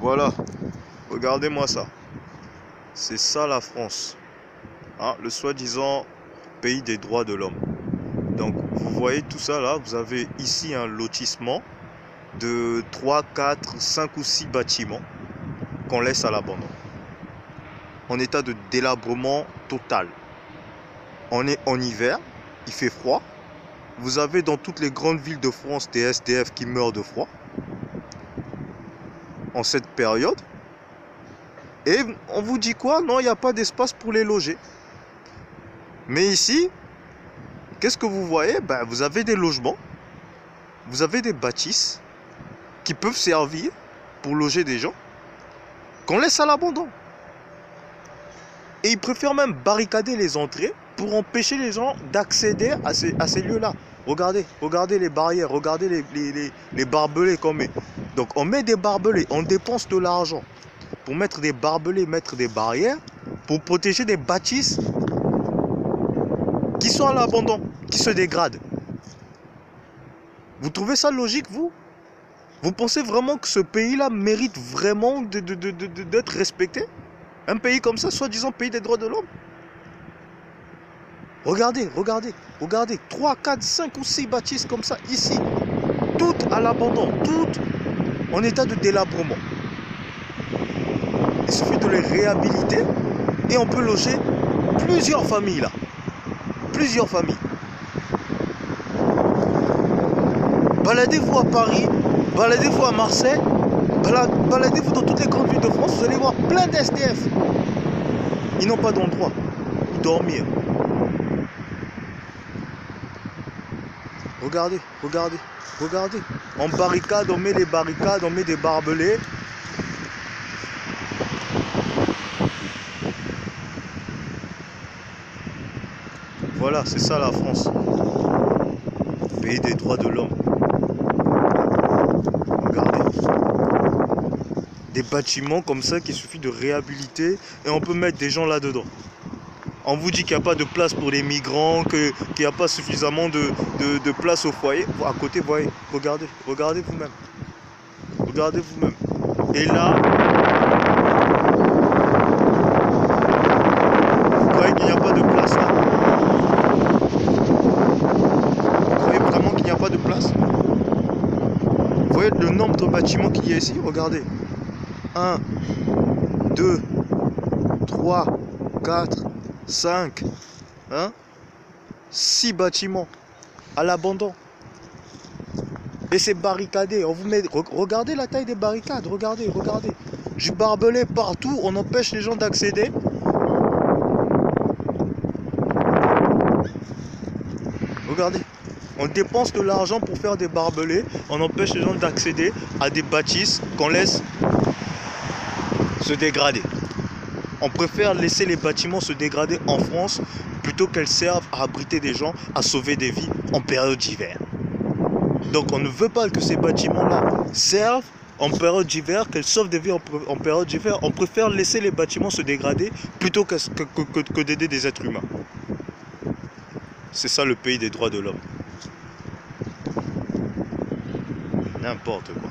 Voilà, regardez-moi ça. C'est ça la France. Hein, le soi-disant pays des droits de l'homme. Donc vous voyez tout ça là, vous avez ici un lotissement de 3, 4, 5 ou 6 bâtiments qu'on laisse à l'abandon. En état de délabrement total. On est en hiver, il fait froid. Vous avez dans toutes les grandes villes de France des SDF qui meurent de froid en cette période. Et on vous dit quoi? Non, il n'y a pas d'espace pour les loger. Mais ici, qu'est-ce que vous voyez? Ben, vous avez des logements, vous avez des bâtisses qui peuvent servir pour loger des gens qu'on laisse à l'abandon. Et ils préfèrent même barricader les entrées pour empêcher les gens d'accéder à ces lieux-là. Regardez les barrières, regardez les barbelés qu'on met. Donc on met des barbelés, on dépense de l'argent pour mettre des barbelés, mettre des barrières, pour protéger des bâtisses qui sont à l'abandon, qui se dégradent. Vous trouvez ça logique, vous? Vous pensez vraiment que ce pays-là mérite vraiment d'être respecté? Un pays comme ça, soi-disant pays des droits de l'homme? Regardez, 3, 4, 5 ou 6 bâtisses comme ça, ici. Toutes à l'abandon, toutes en état de délabrement. Il suffit de les réhabiliter et on peut loger plusieurs familles là. Plusieurs familles. Baladez-vous à Paris, baladez-vous à Marseille, baladez-vous dans toutes les grandes villes de France, vous allez voir plein d'SDF. Ils n'ont pas d'endroit où dormir. Regardez. En barricade, on met des barricades, on met des barbelés. Voilà, c'est ça la France. Pays des droits de l'homme. Regardez. Des bâtiments comme ça qu'il suffit de réhabiliter et on peut mettre des gens là-dedans. On vous dit qu'il n'y a pas de place pour les migrants, qu'il n'y a pas suffisamment de place au foyer. À côté, vous voyez, regardez vous-même. Regardez vous-même. Et là, vous croyez qu'il n'y a pas de place là? Vous croyez vraiment qu'il n'y a pas de place? Vous voyez le nombre de bâtiments qu'il y a ici? Regardez. 1, 2, 3, 4, 5, 6 bâtiments à l'abandon. Et c'est barricadé. On vous met... Regardez la taille des barricades. Regardez. Du barbelé partout. On empêche les gens d'accéder. Regardez. On dépense de l'argent pour faire des barbelés. On empêche les gens d'accéder à des bâtisses qu'on laisse se dégrader. On préfère laisser les bâtiments se dégrader en France plutôt qu'elles servent à abriter des gens, à sauver des vies en période d'hiver. Donc on ne veut pas que ces bâtiments-là servent en période d'hiver, qu'elles sauvent des vies en période d'hiver. On préfère laisser les bâtiments se dégrader plutôt que d'aider des êtres humains. C'est ça le pays des droits de l'homme. N'importe quoi.